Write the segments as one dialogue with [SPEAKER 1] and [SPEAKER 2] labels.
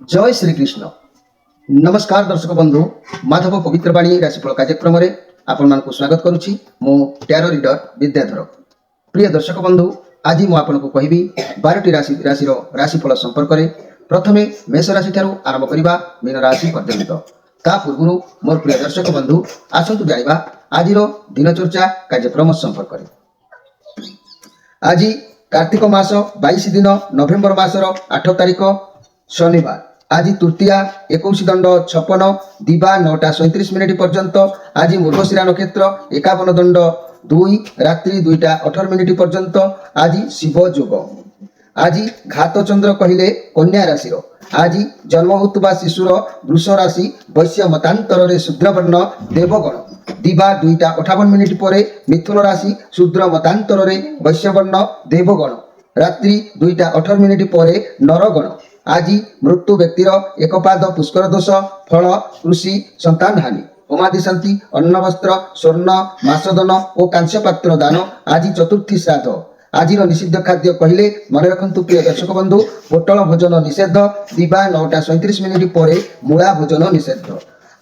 [SPEAKER 1] जय श्रीकृष्ण नमस्कार दर्शक बंधु माधव पवित्रवाणी राशिफल कार्यक्रम में आपण मानक स्वागत करुच्ची मो टैरो रीडर विद्याधर। प्रिय दर्शक बंधु आज मु आपको कहबी 12टी राशि राशिफल संपर्क में प्रथमे मेष राशि ठारू आरंभ करबा मीन राशि पर्यंत। ता पूर्व मोर प्रिय दर्शक बंधु आसतु जानिबा आज दिनचर्चा कार्यक्रम संपर्क में। आज कार्तिक मास 22 दिन नवेम्बर मासर 8 तारिख शनिवार। आज तृतीया 21 दंड 56 दिवा 9टा 37 मिनिट पर्यंत। आज मृगशिरा नक्षत्र 51 दंड 2 रात्रि 2टा 18 मिनिट पर्यंत। आज शिव जोग। आज घात चंद्र कहले कन्या राशि। आज जन्म होता शिशुर वृष राशि वैश्य मतांतर रे शूद्र वर्ण देवगण। दिवा 2टा 58 मिनिट पर मिथुन राशि शूद्र मतांतर रे वैश्य वर्ण देवगण। रात्रि 2टा 18 मिनिट पर नरगण। आज मृत्यु व्यक्तिर एक पाद पुष्कर दोष फल कृषि संतान हानि होमादि शांति अन्न वस्त्र स्वर्ण मासदन और कांस्य पात्र दान। आज चतुर्थी श्राद्ध। आज निषिद्ध खाद्य कहले मन रखु प्रिय दर्शक बंधु पोटल भोजन निषेध। दिवा 9टा 37 मिनिट पर मूला भोजन निषेध।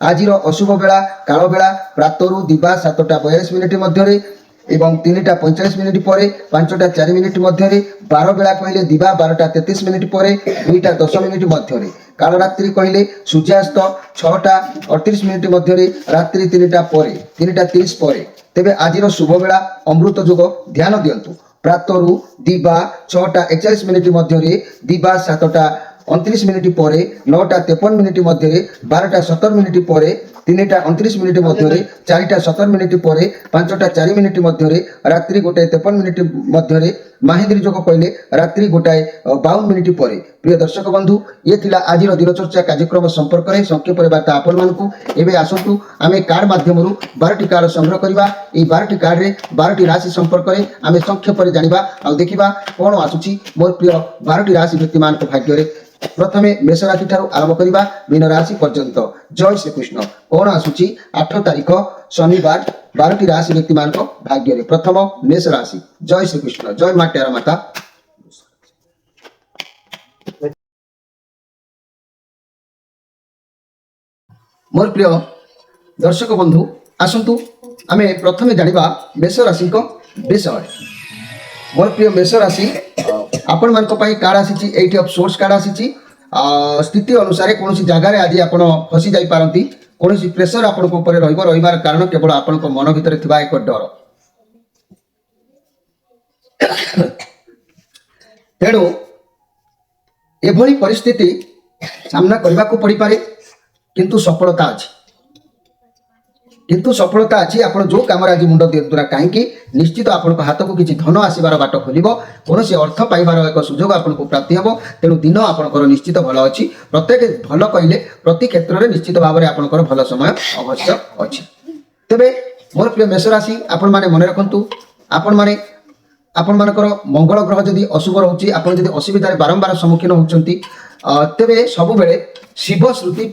[SPEAKER 1] आज अशुभ बेला काल बेला प्रातरु दिवा 7टा 42 मिनिट मध्य एवं 3टा 45 मिनिट पर 5टा 4 मिनिट मध्य। 12 बेला कहले दिवा 12टा 33 मिनिट पर 2टा 10 मिनिट मध्य। काल रात्रि कहले सूर्यास्त 6टा 38 मिनिट मध्य रात्रि 3टा 30 पर। तेबे आज शुभ बेला अमृत जोग ध्यान दियंतु। प्रातरु दिवा 6टा 41 मिनिट मध्य दिवा 7टा 29 मिनिट पर 9टा 53 मिनिट मध्य 12टा 17 मिनिट पर 3टा 29 मिनिट मध्य 4टा 17 मिनिट पर 5टा 4 मिनिट मध्य रात्रि 1टा 53 मिनिट मध्य। माहेंद्री जोग कहले रात्रि 1टा 52 मिनिट पर। प्रिय दर्शक बंधु ये थिला आज दिनचर्चा कार्यक्रम संपर्क में संक्षेप वार्ता आपण मानकु। एबे आसंतु आमे कार्ड माध्यम 12टी कार्ड संग्रह करबा। ए 12टी कार्ड रे 12टी राशि संपर्क में आमे संक्षेप रे जानिबा आ देखिबा कोन आसुची मोर प्रिय 12टी राशि व्यक्ति मान भाग्य रे। प्रथमे मेष राशि ठारू आरंभ करबा मीन राशि पर्यंत। जय श्रीकृष्ण कोन आसुची 8 तारिख शनिवार 12टी राशि व्यक्ति मान भाग्य रे। प्रथम मेष राशि। जय श्रीकृष्ण जय मां टेरा माता। मोर प्रिय दर्शक बंधु आसंतु आमे प्रथमे जानिबा मेष राशि को विषय। मोर प्रिय मेष राशि आपण मानक पई कार्ड आसीची 8 ऑफ सोर्स कार्ड आसीची। स्थिति अनुसार कौन जगार आज आप फसी जाई पारंती। कौन प्रेसर आपण ऊपर रहिबार कारण केवल आपण मन भितर थिबा एक डर। तेणु एभली परिस्थिति सामना करने को पड़ी पारे किंतु सफलता अच्छी। किंतु सफलता अच्छी आप जो कम आज मुंड दिंतुना कहीं निश्चित आपन हाथ को किसी धन आसबार बाट खोल कौन से अर्थ पाइबार एक सुजोग आपको प्राप्ति हम। तेणु दिन आपंकर निश्चित भल अच्छी। प्रत्येक भल कहले प्रति क्षेत्र में निश्चित भाव में आपंकर भल समय अवश्य अच्छी। तेबे मोर प्रिय मेष राशि आपण माने मन रखु आपण माने आपण मानकर मंगल ग्रह जदि अशुभ रोचे आपड़ जदि असुविधार बारंबार सम्मुखीन होती तेबे सब बेले शिव श्रुति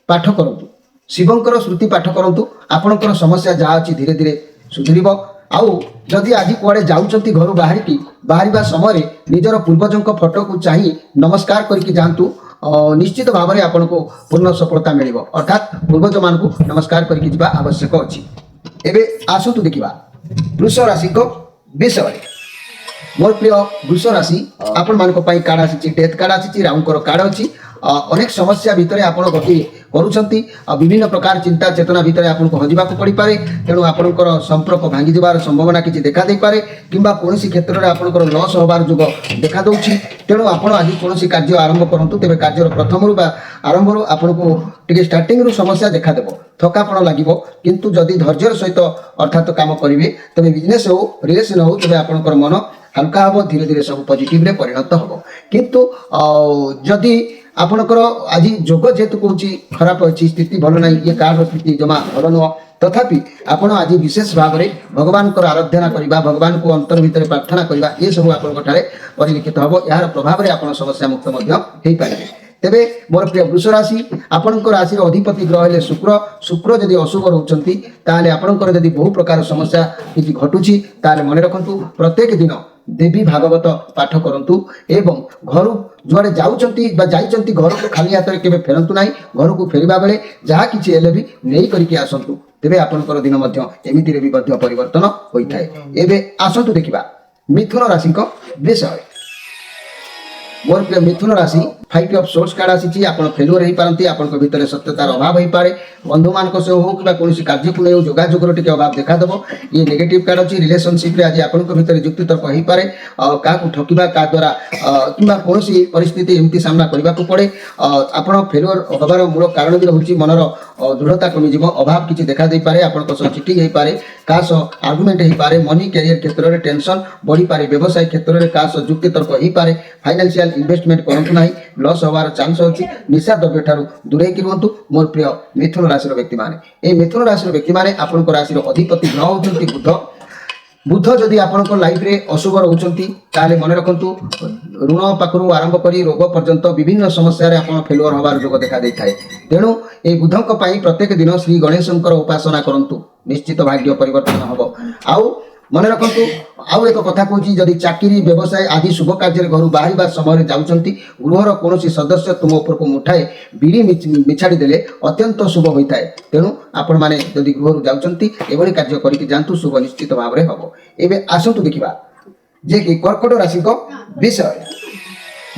[SPEAKER 1] पाठ करतु। शिवंकर श्रुति पाठ करतु आपणकर समस्या जहाँ अच्छी धीरे धीरे सुधरीब। आउ जदि आज कुआडे जाउछंती घर बाहर समय निजर पूर्वजों फोटो को चाही नमस्कार करके जातु। निश्चित भाव में आपन को पूर्ण सफलता मिल अर्थात पूर्वज मान को नमस्कार करके जावा आवश्यक अच्छी। एबे आसतु देखिबा वृष राशि को विषय। मोर प्रिय वृष राशि आपण मानक पई कार्ड आसी डेथ कार्ड आसी राउंकर कार्ड अच्छी। अनेक समस्या भितर आपण गति करूछंती विभिन्न प्रकार चिंता चेतना भितर आपन को हजिबा को पड़ी पारे। तेणु आपनकर संपर्क भांगी जबार संभावना किछि देखा दे पारे किंबा कोनोसी क्षेत्र रे आपनकर लॉस होबार जोग देखा दउछि। तेणु आपण आज कोनोसी कार्य आरंभ करंतु तेबे कार्य प्रथम रु आरंभ रु आपन को टिके स्टार्टिंग रु समस्या देखा देबो थकापण लागिबो। किंतु जदि धैर्यर सहित अर्थात काम करिवे तबे बिजनेस हो रिलेशन हो तबे आपनकर मन हल्का हम धीरे धीरे सब पॉजिटिव रे परिणत हम। किंतु जदि आपणकर आज जोग जेहेतु कौन खराब अच्छी स्थिति भल ना ये कार्ड स्थिति जमा भल नुह तथापि आपण आज विशेष भाव में भगवान को आराधना करवा भगवान को अंतर भितर प्रार्थना करवा ये सब आपठारे परिलक्षित हम। यार प्रभाव में आप समस्या मुक्त पारे। तेबे मोर प्रिय वृष राशि आपणकर राशि अधिपति ग्रह हेले शुक्र। शुक्र जदि अशुभ रोचंती ताले आपणकर जदि बहु प्रकार समस्या किछि घटुची ताले मन रखंतु प्रत्येक दिन देवी भागवत पाठ करंतु एवं घर जुआड़े जाउछंती बा जाइछंती घर को खाली हाथ केबे फेरंतु नाही घर को फेरिबा बेले जहा किछि हेले भी नेई करिके आसंतु तेबे आपनकर दिन मध्य एमिति रे भी मध्य परिवर्तन होइथाय। एबे आसंतु देखिबा मिथुन राशि को विषय। मोर प्रिय मिथुन राशि 5 ऑफ सोर्स कार्ड आसी आपण फेलुअर हो पारती आपण भितर सत्यतार अभाव हो पारे बंधु मान हो कि कौन कार्य को नहीं जोगाजोगर टी अभाव देखादेव ये नेगेटिव कार्ड अच्छी रिलेशनशिप आज आपण भितर युक्ति तर्क हो पारे क्या ठकिबा क्या द्वारा कि कौन परिस्थिति एमती सामना करने को पड़े आपण फेलुअर हबार मूल कारण भी रोचे मनर दृढ़ता कमिज अभाव किसी देखा दे पारे आपण चिटिंग हो पारे क्या आर्गुमेंट हो पारे मनी कैरियर क्षेत्र में टेंशन बढ़ी पारे व्यवसाय क्षेत्र में क्या युक्ति तर्क हो पारे फाइनेंशियल इन्वेस्टमेंट करंतु नाही लॉस होवार चांस अछि निशा द्रव्य ठारू दूरे कि रुहंतु। मोर प्रिय मिथुन राशि व्यक्ति माने ए मिथुन राशि व्यक्ति माने आपन राशि अधिपति ग्रह होचंती बुध। बुध जदि आपन लाइफ रे अशुभ रहउचंती ताले मन रखंतु ऋण पाखरु आरंभ करी रोग पर्यंत विभिन्न समस्या रे आपन फेलुअर होवार जोग देखा देथाय। तेणु ए बुधक पई प्रत्येक दिन श्री गणेशंकर उपासना करंतु निश्चित भाग्य परिवर्तन हबो। आउ मन रखंतु आउ एक कथा कहूँ जदि चाकरी व्यवसाय आदि शुभ कार्य घर बाहर समय जाऊँच गृहर कौन सदस्य तुम उपर को मुठाए बीड़ी मिछाड़ी देले अत्यंत शुभ होता है। तेणु आपण मैंने जदि गृह जाऊँच एभली कार्य करके जातु शुभ निश्चित भाव में हम। एवं आसतु देखा जे कि कर्कट राशि को विषय।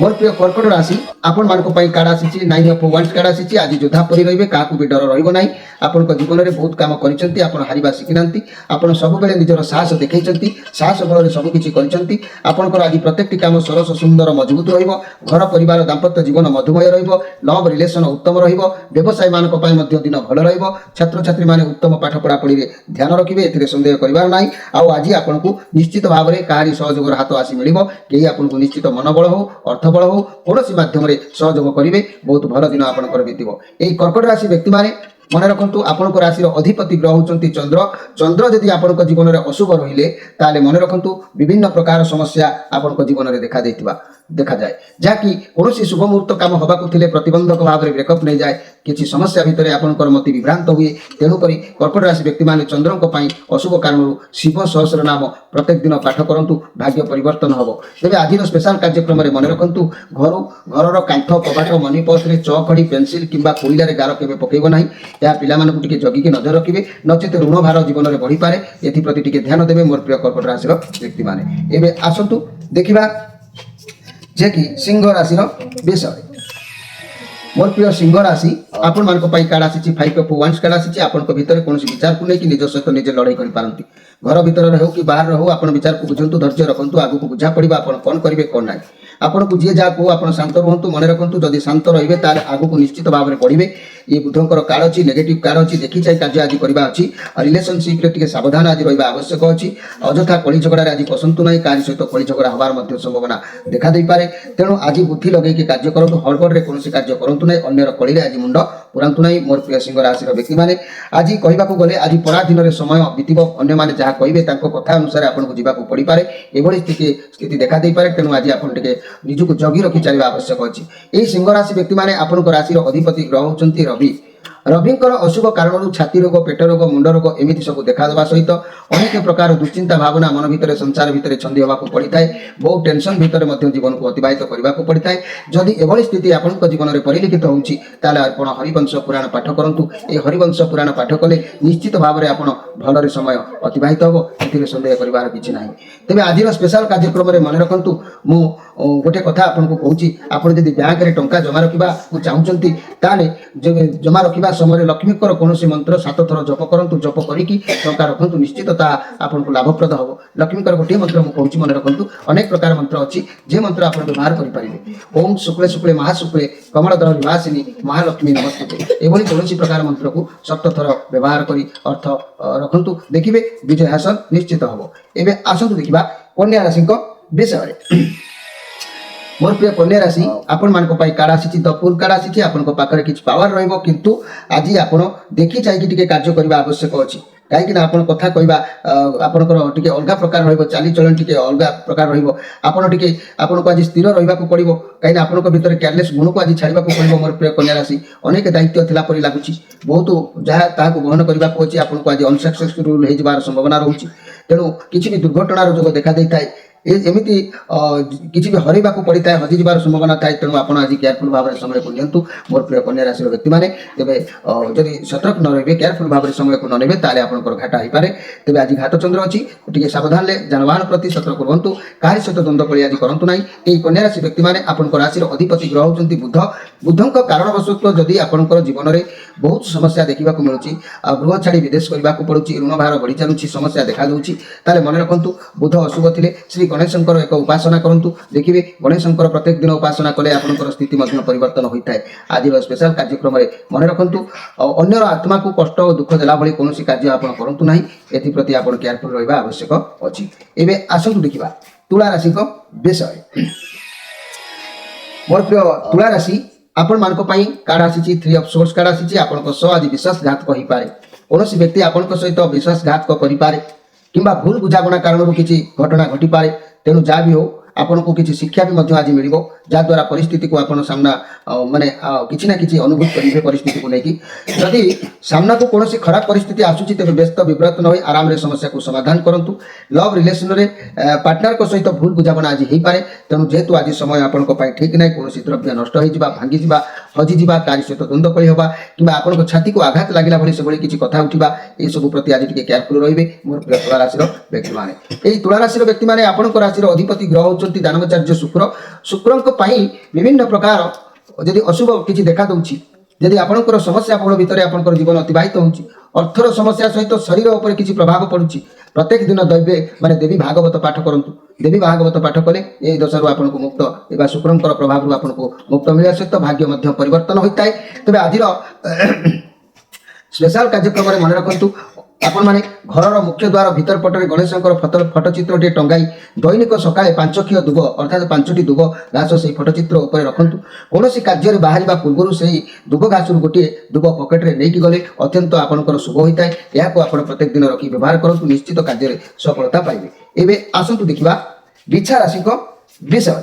[SPEAKER 1] मोर प्रिय कर्कट राशि आपण मानक पई कार्ड आसी 9 ऑफ वांड्स कार्ड आसी आज योद्धा परि रहिबे काकू भी डर रहइबो नाही। आपण को जीवन रे बहुत काम करिसंती आपण हारिबा सिखिनांती आपण सब बेले निजर साहस देखैचंती साहस बल रे सब किछि करिसंती आपण को आज प्रत्येकटी काम सरस सुंदर मजबूत रहिबो घर परिवार दाम्पत्य जीवन मधुमय रहिबो लव रिलेशन उत्तम रहिबो व्यवसाय मानक पई मध्य दिन भल रहिबो छात्र छात्री माने उत्तम पाठ पढ़ा पढ़ी रे ध्यान रखिबे एथिरे संदेह करिवार नाही। आउ आज आपण को निश्चित भाव रे काहारी सहयोगर हाथ आसी मिलिबो केही आपण को निश्चित मनोबल हो अर्थ बल हो कौन माध्यम सहयोग करेंगे बहुत भल दिन आपंकर बीतब। यही कर्कट राशि व्यक्ति माने मन रखु आपण राशि अधिपति ग्रह होती चंद्र। चंद्र जदि आपण जीवन में अशुभ रहिले ताले मन रखु विभिन्न प्रकार समस्या आपण जीवन में देखा जाए जहाँकि कौन शुभ मुहूर्त काम हवा प्रतिबंधक भाव में ब्रेकअप नहीं जाए किसी समस्या भितर आपंकर मति विभ्रांत हुए। तेणुक कर्कट राशि व्यक्ति माने चंद्र अशुभ कारण शिव सहस्र नाम प्रत्येक दिन पाठ करूँ भाग्य परिवर्तन हम। तेज आज स्पेशल कार्यक्रम में मन रखु घर कांथ कबाट मनी पर्स में चखड़ी पेनसिल किंबा कोईलार गार के पकेब ना या पिलामानकु जगिकी नजर रखिए नचेत ऋण भार जीवन में बढ़ी पारे एप्रति ध्यान देवे। मोर प्रिय कर्कट राशि व्यक्ति माने एवं आसतु देखा जे कि सिंह राशि विषय। मोर प्रिय सिंह राशि आपण मान कार्ड आसी 5 ऑफ वांड्स कार्ड आसी आपण भितर कौन विचार को लेकिन निज सहित निजे लड़ाई कर पारती घर भीतर हो कि बाहर हो आप विचार को बुझंतु धैर्य रखंतु आगु को बुझा पड़ा आप कौन करेंगे कौन ना आपन को जी जहाँ कहू आप शांत रुहतु मन रखु जदि शांत रे ताले आगु को निश्चित भाव में बढ़े। ये बुधंकर कार्ड अच्छी नेगेटिव कार्ड अच्छी देखी चाहे कार्य आज करवा अच्छी रिलेशनशिप रे सावधान आज रहा आवश्यक अच्छी अଯଥା कली झगड़ा आज पसंद ना क्या सहित कली झगड़ा हबार संभावना देखा दे पारे। तेणु आज बुद्धि लगे कार्य करूँ हड़बड़े कौन कार्य करूँ ना अन्यर कली आज मुंड पुरातु ना। मोर प्रिय सिंह राशि व्यक्ति मैंने आज कहवाक गले आज पराधीन समय बीतब अन्य मैंने जहाँ कहे कथा अनुसार आपको जावाक पड़ पारे एभली स्थिति देखा दे पारे। तेणु आज आप निजक जगी रखी चलना आवश्यक अच्छी। यही सिंह राशि व्यक्ति मैंने आपण राशि अधिपति ग्रह होती रवि। रविंकर अशुभ कारण छाती रोग पेट रोग मुंड रोग एमती सब देखा सहित अनेक प्रकार दुश्चिंता भावना मन भितर संसार भितर छंदी होगा पड़ता है बहुत टेंशन भितर जीवन को अतिबाहित करने को पड़ता है। जदि एभली स्थिति आपन जीवन में परिलिखित होती हरिवंश पुराण पाठ करूँ। ये हरिवंश पुराण पाठ कले निश्चित भाव में आप भलरे समय अतिबाहित हम ए सन्देह कर किसी ना। तेज आज स्पेशल कार्यक्रम में मन रखु मु गोटे कथा आपको कहूँ आप बैंक में टंका जमा रखा चाहूँगी ताले जमा रखा समय लक्ष्मीकर कौन मंत्र 7 थर जप करूँ जप करके टंका रखु निश्चित आपको लाभप्रद हम। लक्ष्मीकर गोटे मंत्र मुझे मन रखु अनेक प्रकार मंत्र अच्छी जे मंत्र आप व्यवहार करेंगे ओम शुक्ले शुक्ले महाशुक्ले कमलदल निवासिनी महालक्ष्मी नमस्ते एभली कौन प्रकार मंत्र को 7 थर व्यवहार कर अर्थ रखु देखिए विजय हासिल निश्चित हम। एवं आसतु देखा कन्या राशि विषय। मोर प्रिय कन्या राशि आपण मान कार्ड आसी द फुल कार्ड आसी आपन पाखे किसी पावर रहिबो किंतु आज आप देखी चाहिए कार्य करने आवश्यक अच्छी कहीं आपन कथा कहवा आपंकर टे अलग प्रकार रही चाली चलन टे अलग प्रकार आपन को आज स्थिर रहा पड़ो कहीं आपन भीतर केयरलेस गुण को आज छाड़ा पड़ो। मोर प्रिय कन्या राशि अनेक दायित्व थिला परि लगुच बहुत जहाँ ताकू वहन करने को आज अनसक्सेसफुल हो संभावना रोचे। तेणु किसी भी दुर्घटनार जो देखा देता है ଏମିତି କିଛି ବି ହରାଇବାକୁ ପଡ଼ିଥାଏ, ହଜିଯିବାର ସମ୍ଭାବନା ଥାଏ। ତେଣୁ ଆପଣ ଆଜି କେୟାରଫୁଲ୍ ଭାବରେ ସମୟକୁ ନିଅନ୍ତୁ ମୋର ପ୍ରିୟ କନ୍ୟା ରାଶିର ବ୍ୟକ୍ତିମାନେ। ତେବେ ଯଦି ସତର୍କ ନ ରହିବେ, କେୟାରଫୁଲ୍ ଭାବରେ ସମୟକୁ ନ ନେବେ, ତାହେଲେ ଆପଣଙ୍କର ଘାଟା ହେଇପାରେ। ତେବେ ଆଜି ଘାତ ଚନ୍ଦ୍ର ଅଛି, ଟିକେ ସାବଧାନରେ ଯାନବାହନ ପ୍ରତି ସତର୍କ ରୁହନ୍ତୁ, କାହାରି ସହିତ ଦ୍ୱନ୍ଦ୍ୱ କଳି ଆଜି କରନ୍ତୁ ନାହିଁ। ଏହି କନ୍ୟା ରାଶି ବ୍ୟକ୍ତିମାନେ ଆପଣଙ୍କ ରାଶିର ଅଧିପତି ଗ୍ରହ ହେଉଛନ୍ତି ବୁଧ। ବୁଧଙ୍କ କାରଣବଶତଃ ଯଦି ଆପଣଙ୍କର ଜୀବନରେ ବହୁତ ସମସ୍ୟା ଦେଖିବାକୁ ମିଳୁଛି, ଗୃହ ଛାଡ଼ି ବିଦେଶ କରିବାକୁ ପଡ଼ୁଛି, ଋଣ ଭାର ବଢ଼ି ଚାଲୁଛି, ସମସ୍ୟା ଦେଖାଦେଉଛି, ତାହେଲେ ମନେ ରଖନ୍ତୁ ବୁଧ ଅଶୁଭ ଥିଲେ ଶ୍ରୀ ଗଣେଶଙ୍କର ଏକ ଉପାସନା କରନ୍ତୁ। ଦେଖିବେ ଗଣେଶଙ୍କର ପ୍ରତ୍ୟେକ ଦିନ ଉପାସନା କଲେ ଆପଣଙ୍କର ସ୍ଥିତି ମଧ୍ୟ ପରିବର୍ତ୍ତନ ହୋଇଥାଏ। ଆଜିର ସ୍ପେଶାଲ କାର୍ଯ୍ୟକ୍ରମରେ ମନେ ରଖନ୍ତୁ ଅନ୍ୟର ଆତ୍ମାକୁ କଷ୍ଟ ଓ ଦୁଃଖ ଦେଲା ଭଳି କୌଣସି କାର୍ଯ୍ୟ ଆପଣ କରନ୍ତୁ ନାହିଁ। ଏଥିପ୍ରତି ଆପଣ କେୟାରଫୁଲ୍ ରହିବା ଆବଶ୍ୟକ ଅଛି। ଏବେ ଆସନ୍ତୁ ଦେଖିବା ତୁଳା ରାଶିଙ୍କ ବିଷୟ। ମୋର ପ୍ରିୟ ତୁଳା ରାଶି ଆପଣମାନଙ୍କ ପାଇଁ କାର୍ଡ ଆସିଛି 3 ଅଫ୍ ସୋର୍ସ କାର୍ଡ ଆସିଛି। ଆପଣଙ୍କ ସହ ଆଜି ବିଶ୍ୱାସଘାତକ ହୋଇପାରେ, କୌଣସି ବ୍ୟକ୍ତି ଆପଣଙ୍କ ସହିତ ବିଶ୍ୱାସଘାତକ କରିପାରେ କିମ୍ବା ଭୁଲ ବୁଝାମଣା କାରଣରୁ କିଛି ଘଟଣା ଘଟିପାରେ। ତେଣୁ ଯାହା ବି ହେଉ ଆପଣଙ୍କୁ କିଛି ଶିକ୍ଷା ବି ମଧ୍ୟ ଆଜି ମିଳିବ, ଯାହାଦ୍ୱାରା ପରିସ୍ଥିତିକୁ ଆପଣ ସାମ୍ନା ମାନେ କିଛି ନା କିଛି ଅନୁଭୂତ କରିବେ ପରିସ୍ଥିତିକୁ ନେଇକି। ଯଦି ସାମ୍ନାକୁ କୌଣସି ଖରାପ ପରିସ୍ଥିତି ଆସୁଛି ତେବେ ବ୍ୟସ୍ତ ବିବ୍ରତ ନ ହୋଇ ଆରାମରେ ସମସ୍ୟାକୁ ସମାଧାନ କରନ୍ତୁ। ଲଭ୍ ରିଲେସନରେ ପାର୍ଟନରଙ୍କ ସହିତ ଭୁଲ ବୁଝାମଣା ଆଜି ହେଇପାରେ। ତେଣୁ ଯେହେତୁ ଆଜି ସମୟ ଆପଣଙ୍କ ପାଇଁ ଠିକ୍ ନାହିଁ, କୌଣସି ଦ୍ରବ୍ୟ ନଷ୍ଟ ହୋଇଯିବା, ଭାଙ୍ଗିଯିବା, ହଜିଯିବା, କାରି ସହିତ ଦ୍ୱନ୍ଦ୍ୱ କଳି ହେବା କିମ୍ବା ଆପଣଙ୍କ ଛାତିକୁ ଆଘାତ ଲାଗିଲା ଭଳି ସେଭଳି କିଛି କଥା ଉଠିବା, ଏସବୁ ପ୍ରତି ଆଜି ଟିକେ କେୟାରଫୁଲ୍ ରହିବେ ମୋର ପ୍ରିୟ ତୁଳା ରାଶିର ବ୍ୟକ୍ତିମାନେ। ଏହି ତୁଳା ରାଶିର ବ୍ୟକ୍ତିମାନେ ଆପଣଙ୍କ ରାଶିର ଅଧିପତି ଗ୍ରହ ହେଉଛନ୍ତି ଦାନବାଚାର୍ଯ୍ୟ ଶୁକ୍ର। ଶୁକ୍ରଙ୍କ ପାଇଁ ବିଭିନ୍ନ ପ୍ରକାର ଯଦି ଅଶୁଭ କିଛି ଦେଖାଦେଉଛି, ଯଦି ଆପଣଙ୍କର ସମସ୍ୟା ବହୁଳ ଭିତରେ ଆପଣଙ୍କର ଜୀବନ ଅତିବାହିତ ହେଉଛି, ଅର୍ଥର ସମସ୍ୟା ସହିତ ଶରୀର ଉପରେ କିଛି ପ୍ରଭାବ ପଡ଼ୁଛି, ପ୍ରତ୍ୟେକ ଦିନ ମାନେ ଦେବୀ ଭାଗବତ ପାଠ କରନ୍ତୁ। ଦେବୀ ଭାଗବତ ପାଠ କଲେ ଏହି ଦଶାରୁ ଆପଣଙ୍କୁ ମୁକ୍ତ ବା ଶୁକ୍ରଙ୍କର ପ୍ରଭାବରୁ ଆପଣଙ୍କୁ ମୁକ୍ତ ମିଳିବା ସହିତ ଭାଗ୍ୟ ମଧ୍ୟ ପରିବର୍ତ୍ତନ ହୋଇଥାଏ। ତେବେ ଆଜିର ସ୍ପେଶାଲ କାର୍ଯ୍ୟକ୍ରମରେ ମନେ ରଖନ୍ତୁ ଆପଣମାନେ ଘରର ମୁଖ୍ୟ ଦ୍ୱାର ଭିତର ପଟରେ ଗଣେଶଙ୍କର ଫଟୋଚିତ୍ରଟିଏ ଟଙ୍ଗାଇ ଦୈନିକ ସକାଳେ 5 କ୍ଷୀୟ ଦୁବ ଅର୍ଥାତ୍ 5ଟି ଦୁବ ଘାସ ସେହି ଫଟୋଚିତ୍ର ଉପରେ ରଖନ୍ତୁ। କୌଣସି କାର୍ଯ୍ୟରେ ବାହାରିବା ପୂର୍ବରୁ ସେହି ଦୁବ ଘାସରୁ ଗୋଟିଏ ଦୁବ ପକେଟରେ ନେଇକି ଗଲେ ଅତ୍ୟନ୍ତ ଆପଣଙ୍କର ଶୁଭ ହୋଇଥାଏ। ଏହାକୁ ଆପଣ ପ୍ରତ୍ୟେକ ଦିନ ରଖି ବ୍ୟବହାର କରନ୍ତୁ, ନିଶ୍ଚିତ କାର୍ଯ୍ୟରେ ସଫଳତା ପାଇବେ। ଏବେ ଆସନ୍ତୁ ଦେଖିବା ବିଛା ରାଶିଙ୍କ ବିଷୟ।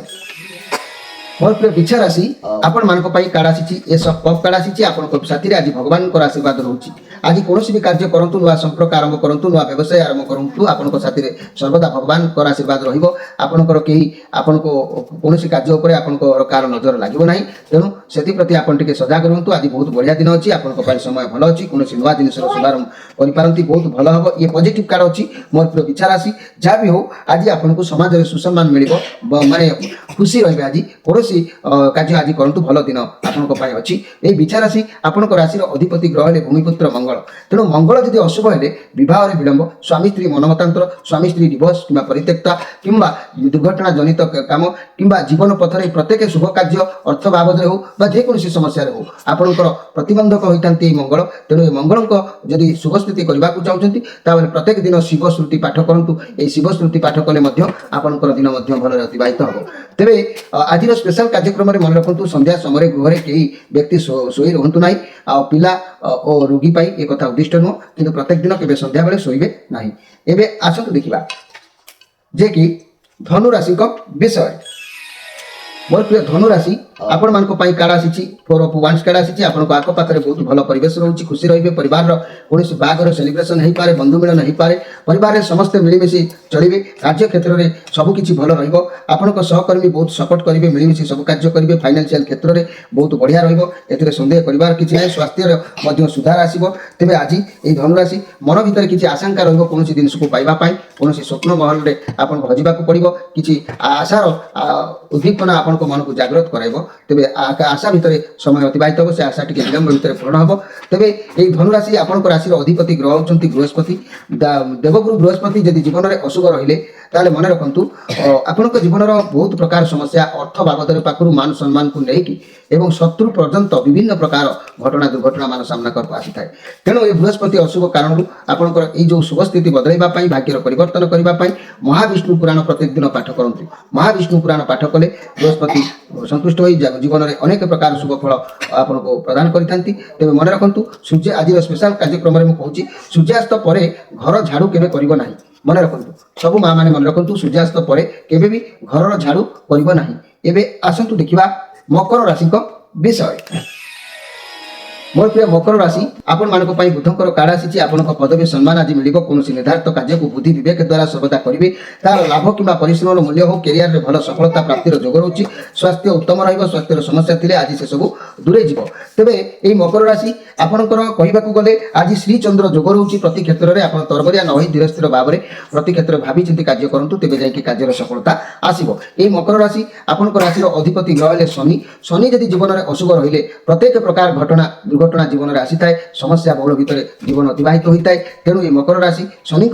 [SPEAKER 1] ମୋର ପ୍ରିୟ ବିଛା ରାଶି ଆପଣମାନଙ୍କ ପାଇଁ କାର୍ଡ ଆସିଛି ଏସ୍ ଅଫ୍ କପ୍ କାର୍ଡ ଆସିଛି। ଆପଣଙ୍କ ସାଥିରେ ଆଜି ଭଗବାନଙ୍କର ଆଶୀର୍ବାଦ ରହୁଛି। ଆଜି କୌଣସି ବି କାର୍ଯ୍ୟ କରନ୍ତୁ, ନୂଆ ସମ୍ପର୍କ ଆରମ୍ଭ କରନ୍ତୁ, ନୂଆ ବ୍ୟବସାୟ ଆରମ୍ଭ କରନ୍ତୁ, ଆପଣଙ୍କ ସାଥିରେ ସର୍ବଦା ଭଗବାନଙ୍କର ଆଶୀର୍ବାଦ ରହିବ। ଆପଣଙ୍କର କେହି ଆପଣଙ୍କ କୌଣସି କାର୍ଯ୍ୟ ଉପରେ ଆପଣଙ୍କର କାହାର ନଜର ଲାଗିବ ନାହିଁ। ତେଣୁ ସେଥିପ୍ରତି ଆପଣ ଟିକେ ସଜାଗ ରୁହନ୍ତୁ। ଆଜି ବହୁତ ବଢ଼ିଆ ଦିନ ଅଛି, ଆପଣଙ୍କ ପାଇଁ ସମୟ ଭଲ ଅଛି, କୌଣସି ନୂଆ ଜିନିଷର ଶୁଭାରମ୍ଭ କରିପାରନ୍ତି, ବହୁତ ଭଲ ହେବ। ଇଏ ପଜିଟିଭ୍ କାର୍ଡ ଅଛି ମୋର ପ୍ରିୟ ବିଛା ରାଶି। ଯାହା ବି ହେଉ ଆଜି ଆପଣଙ୍କୁ ସମାଜରେ ସୁସମ୍ମାନ ମିଳିବ, ମାନେ ଖୁସି ରହିବେ। ଆଜି କୌଣସି କାର୍ଯ୍ୟ ଆଜି କରନ୍ତୁ, ଭଲ ଦିନ ଆପଣଙ୍କ ପାଇଁ ଅଛି। ଏହି ବିଛା ରାଶି ଆପଣଙ୍କ ରାଶିର ଅଧିପତି ଗ୍ରହ ହେଲେ ଭୂମିପୁତ୍ର ମଙ୍ଗଳ। ତେଣୁ ମଙ୍ଗଳ ଯଦି ଅଶୁଭ ହେଲେ ବିବାହରେ ବିଳମ୍ବ, ସ୍ୱାମୀ ସ୍ତ୍ରୀ ମନମତାନ୍ତର, ସ୍ୱାମୀ ସ୍ତ୍ରୀ ଡିଭୋର୍ସ କିମ୍ବା ପରିତ୍ୟକ୍ତ କିମ୍ବା ଦୁର୍ଘଟଣା ଜନିତ କାମ କିମ୍ବା ଜୀବନ ପଥରେ ପ୍ରତ୍ୟେକ ଶୁଭ କାର୍ଯ୍ୟ ଅର୍ଥ ବାବଦରେ ହେଉ ବା ଯେକୌଣସି ସମସ୍ୟାରେ ହେଉ ଆପଣଙ୍କର ପ୍ରତିବନ୍ଧକ ହୋଇଥାନ୍ତି ଏହି ମଙ୍ଗଳ। ତେଣୁ ଏହି ମଙ୍ଗଳଙ୍କ ଯଦି ଶୁଭ ସ୍ଥିତି କରିବାକୁ ଚାହୁଁଛନ୍ତି ତାହେଲେ ପ୍ରତ୍ୟେକ ଦିନ ଶିବ ଶ୍ରୁତି ପାଠ କରନ୍ତୁ। ଏହି ଶିବ ଶ୍ରୁତି ପାଠ କଲେ ମଧ୍ୟ ଆପଣଙ୍କର ଦିନ ମଧ୍ୟ ଭଲରେ ଅତିବାହିତ ହେବ। ତେବେ ଆଜିର ସ୍ପେଶାଲ କାର୍ଯ୍ୟକ୍ରମରେ ମନେ ରଖନ୍ତୁ ସନ୍ଧ୍ୟା ସମୟରେ ଗୃହରେ କେହି ବ୍ୟକ୍ତି ଶୋଇ ରୁହନ୍ତୁ ନାହିଁ। ଆଉ ପିଲା ଓ ରୋଗୀ ପାଇଁ ଏ କଥା ଉଦ୍ଦିଷ୍ଟ ନୁହଁ, କିନ୍ତୁ ପ୍ରତ୍ୟେକ ଦିନ କେବେ ସନ୍ଧ୍ୟାବେଳେ ଶୋଇବେ ନାହିଁ। ଏବେ ଆସନ୍ତୁ ଦେଖିବା ଯେ କି ଧନୁ ରାଶିଙ୍କ ବିଷୟ। ମୋର ପ୍ରିୟ ଧନୁ ରାଶି ଆପଣମାନଙ୍କ ପାଇଁ କାର୍ଡ ଆସିଛି 4 ଅଫ୍ ୱାନ୍ସ କାର୍ଡ ଆସିଛି। ଆପଣଙ୍କ ଆଖପାଖରେ ବହୁତ ଭଲ ପରିବେଶ ରହୁଛି, ଖୁସି ରହିବେ। ପରିବାରର କୌଣସି ବାହାଘର ସେଲିବ୍ରେସନ୍ ହେଇପାରେ, ବନ୍ଧୁ ମିଳନ ହେଇପାରେ, ପରିବାରରେ ସମସ୍ତେ ମିଳିମିଶି ଚଳିବେ। କାର୍ଯ୍ୟ କ୍ଷେତ୍ରରେ ସବୁକିଛି ଭଲ ରହିବ। ଆପଣଙ୍କ ସହକର୍ମୀ ବହୁତ ସପୋର୍ଟ କରିବେ, ମିଳିମିଶି ସବୁ କାର୍ଯ୍ୟ କରିବେ। ଫାଇନାନ୍ସିଆଲ କ୍ଷେତ୍ରରେ ବହୁତ ବଢ଼ିଆ ରହିବ, ଏଥିରେ ସନ୍ଦେହ କରିବାର କିଛି ନାହିଁ। ସ୍ୱାସ୍ଥ୍ୟର ମଧ୍ୟ ସୁଧାର ଆସିବ। ତେବେ ଆଜି ଏହି ଧନୁରାଶି ମନ ଭିତରେ କିଛି ଆଶଙ୍କା ରହିବ କୌଣସି ଜିନିଷକୁ ପାଇବା ପାଇଁ, କୌଣସି ସ୍ୱପ୍ନ ମହଲରେ ଆପଣଙ୍କୁ ହଜିବାକୁ ପଡ଼ିବ, କିଛି ଆଶାର ଉଦ୍ଦୀପନା ଆପଣଙ୍କ ମନକୁ ଜାଗ୍ରତ କରାଇବ। ତେବେ ଆଶା ଭିତରେ ସମୟ ଅତିବାହିତ ହେବ, ସେ ଆଶା ଟିକେ ବିଳମ୍ବ ଭିତରେ ପୂରଣ ହେବ। ତେବେ ଏହି ଧନୁରାଶି ଆପଣଙ୍କ ରାଶିର ଅଧିପତି ଗ୍ରହ ହେଉଛନ୍ତି ବୃହସ୍ପତି। ଦେବଗୁରୁ ବୃହସ୍ପତି ଯଦି ଜୀବନରେ ଅଶୁଭ ରହିଲେ ତାହେଲେ ମନେ ରଖନ୍ତୁ ଆପଣଙ୍କ ଜୀବନର ବହୁତ ପ୍ରକାର ସମସ୍ୟା ଅର୍ଥ ବାବଦରେ ପାଖରୁ ମାନ ସମ୍ମାନକୁ ନେଇକି ଏବଂ ଶତ୍ରୁ ପର୍ଯ୍ୟନ୍ତ ବିଭିନ୍ନ ପ୍ରକାର ଘଟଣା ଦୁର୍ଘଟଣା ମାନ ସାମ୍ନାକୁ ଆସିଥାଏ। ତେଣୁ ଏହି ବୃହସ୍ପତି ଅଶୁଭ କାରଣରୁ ଆପଣଙ୍କର ଏଇ ଯେଉଁ ଶୁଭ ସ୍ଥିତି ବଦଳାଇବା ପାଇଁ, ଭାଗ୍ୟର ପରିବର୍ତ୍ତନ କରିବା ପାଇଁ ମହାବିଷ୍ଣୁ ପୁରାଣ ପ୍ରତ୍ୟେକ ଦିନ ପାଠ କରନ୍ତୁ। ମହାବିଷ୍ଣୁ ପୁରାଣ ପାଠ କଲେ ବୃହସ୍ପତି ସନ୍ତୁଷ୍ଟ ହୋଇ ଜୀବନରେ ଅନେକ ପ୍ରକାର ଶୁଭ ଫଳ ଆପଣଙ୍କୁ ପ୍ରଦାନ କରିଥାନ୍ତି। ତେବେ ମନେ ରଖନ୍ତୁ ଆଜିର ସ୍ପେଶାଲ କାର୍ଯ୍ୟକ୍ରମରେ ମୁଁ କହୁଛି ସୂର୍ଯ୍ୟାସ୍ତ ପରେ ଘର ଝାଡ଼ୁ କେବେ କରିବ ନାହିଁ। ମନେ ରଖନ୍ତୁ ସବୁ ମା ମାନେ ମନେ ରଖନ୍ତୁ ସୂର୍ଯ୍ୟାସ୍ତ ପରେ କେବେ ବି ଘରର ଝାଡ଼ୁ କରିବ ନାହିଁ। ଏବେ ଆସନ୍ତୁ ଦେଖିବା ମକର ରାଶିଙ୍କ ବିଷୟ। मोर प्रिय मकर राशि आपण मानक पई बुधंकर कार्ड आसी आपनक पदवी सम्मान आज मिलिबो कोनोसी निर्धारित कार्य को बुद्धि विवेक द्वारा सर्वदा करिवे तार लाभ किंबा परिश्रम मूल्य हो कैरियर रे भल सफलता प्राप्तिर जोग रहउची स्वास्थ्य उत्तम रहइबो स्वास्थ्यर समस्या थिले आज से सब दूरे जिवो तबे एई मकर राशि आपनकर कहिबाकू गले आज श्री चंद्र जोग रहउची प्रति क्षेत्र रे आपण तरबरिया न होई धीर स्थिर भाव रे प्रति क्षेत्र भाबी चिंती कार्य करंतु तबे जाय कि कार्यर सफलता आसीबो एई मकर राशि आपनकर राशि रो अधिपति ग्रह ले शनि शनि यदि जीवन रे अशुभ रहिले प्रत्येक प्रकार घटना दुर्घटना जीवन रे आसी थाए समस्या बहुल भितर जीवन अतिबाहित होता है तेणु ये मकर राशि शनि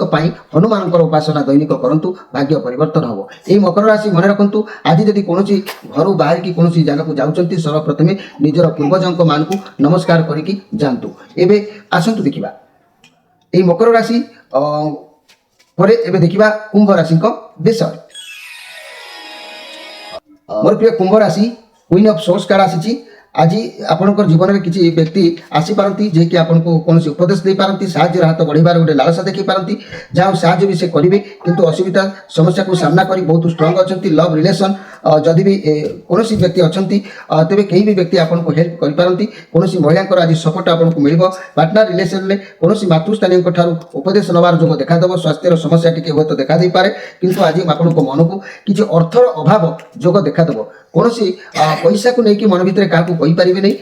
[SPEAKER 1] हनुमान उपासना दैनिक करंतु भाग्य परिवर्तन हम ये मकर राशि मन रखु आज जदि कौन घर बाहर की कौन जगह को जाऊँच सर्वप्रथमे निजर पूर्वज मान को नमस्कार करके जातु एवं आसतु देखा ये मकर राशि पर एवं देखा कुंभ राशि विषय मोर प्रिय कुंभ राशि क्वीन ऑफ सोर्स कार्ड आसी आज आपंकर जीवन में किसी व्यक्ति आसीपारती जे कि आपको कौन उपदेश दे पारती साहाय्य हाथ बढ़ार गोटे लालसा देखी पारती जहाँ साहाय्य भी से करेंगे किंतु असुविधा समस्या को सामना कर बहुत स्ट्रंग अच्छा लव रिलेसन जदि भी कौन व्यक्ति अच्छा तेज कहीं भी व्यक्ति आपको हेल्प करपारती कौन महिला आज सपोर्ट आपको मिल पार्टनर रिलेसन में कौन मातृस्थानी उपदेश नवार जो देखादेव स्वास्थ्य समस्या टी हूँ तो देखा दे पारे किंतु आज आपण मन को किसी अर्थर अभाव जोग देखादेव कौन पैसा को लेकिन मन भितर क्या कहींपारे नहीं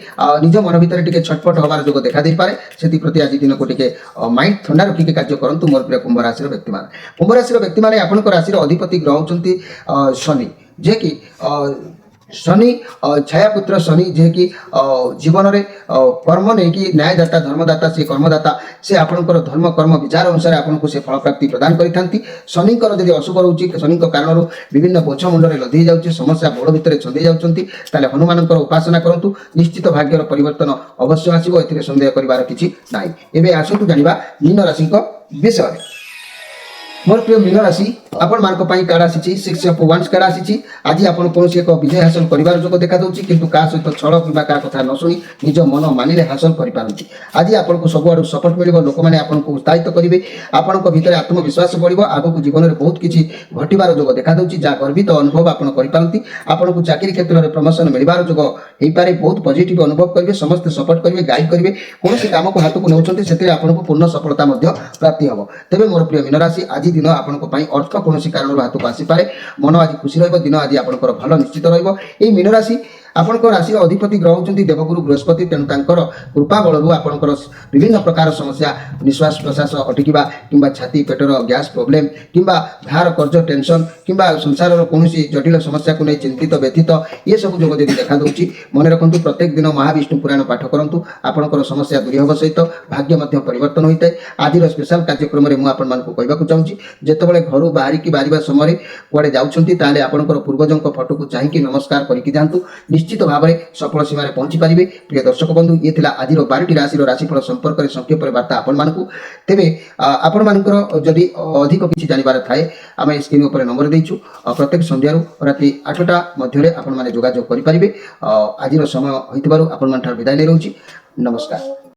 [SPEAKER 1] निज मन भितर टे छटपट हमार जो देखा दे पारे से प्रति आज दिन को टे माइंड ठंडा रखिक कार्य करूँ मोर प्रिय कुंभ राशि व्यक्ति मैंने कुंभ राशि व्यक्ति मैंने आपंक राशि अधिपति ग्रह होती शनि जे कि शनि छायापुत्र शनि जे कि जीवन में कर्म नहीं कि न्यायदाता धर्मदाता से कर्मदाता से आपंकर धर्म कर्म विचार अनुसार आपको से फल प्राप्ति प्रदान करती शनिकर जब अशुभ रोचे शनि कारण विभिन्न बोझ मुंडे लदी जाऊँगी समस्या बड़ भितर छंदी जाती हनुमान उपासना करूँ निश्चित भाग्यर परिवर्तन अवश्य आसो ए सन्देह कर किसी ना एवं आसतु जाना मीन राशि विषय मोर प्रिय मीन राशि आपण मान कार्ड आसी 6 ऑफ वांड्स कार्ड आसी आज आप कौन एक विजय हासिल कर जो देखा दूसरी किंतु क्या सहित छल कि कथा न शुणी निज मन मानिले हासिल करपारती आज आपको सबुआड़ सपोर्ट मिल लोक मैंने आपको उत्साहित करेंगे आपण भितर आत्मविश्वास बढ़ आगक जीवन में बहुत किसी घटबार जो देखा दूसरी जहाँ गर्वित अनुभव आप करपारती आपको चाकरी क्षेत्र में प्रमोशन मिलबार जो हो पारे बहुत पॉजिटिव अनुभव करेंगे समस्त सपोर्ट करेंगे गाइड करेंगे कौन काम को हाथ को नौकरी से आपको पूर्ण सफलता प्राप्ति हम तेज मोर प्रिय मीन राशि आज दिन आपको अर्थ कौन कारण हाथ को आसीपे मन आज खुशी दिन आज आपंकर भल निश्चित रही मीन राशि आपंक राशि अधिपति ग्रह होती देवगुरु बृहस्पति तेणु कृपा बलू आपंकर विभिन्न प्रकार समस्या निश्वास प्रश्वास अटकिवा कि छाती पेटर गैस प्रोब्लेम कि धार कर्ज टेंशन कि संसार कौन जटिल समस्या को नहीं चिंतित व्यथित ये सब जो देखा दूसरी मन रखु प्रत्येक दिन महाविष्णु पुराण पाठ करूँ आपंकर समस्या दूरी हम सहित भाग्य परिवर्तन होता है आज स्पेशल कार्यक्रम में मुझे कहवाक चाहूँगी जितेबाला घर बाहर समय कड़े जाऊँगी आपंकर पूर्वजों फोटो को चाहिए नमस्कार करके जातु निश्चित भाव में सफल सीमार पहुंची पारे प्रिय दर्शक बंधु ये थिला आज 12टी राशि राशिफल संपर्क में संक्षेप वार्ता आपण मानकु तेबे आपण मानकर जदि अधिक किछि जानिबार थाए आम स्क्रीन उपर नंबर देइछु प्रत्येक संध्या राति 8टा मध्य आपण माने जोगाजोग करि पारिबे आज समय होइतबारु आपण मान ठार विदाय नै रहउछि नमस्कार।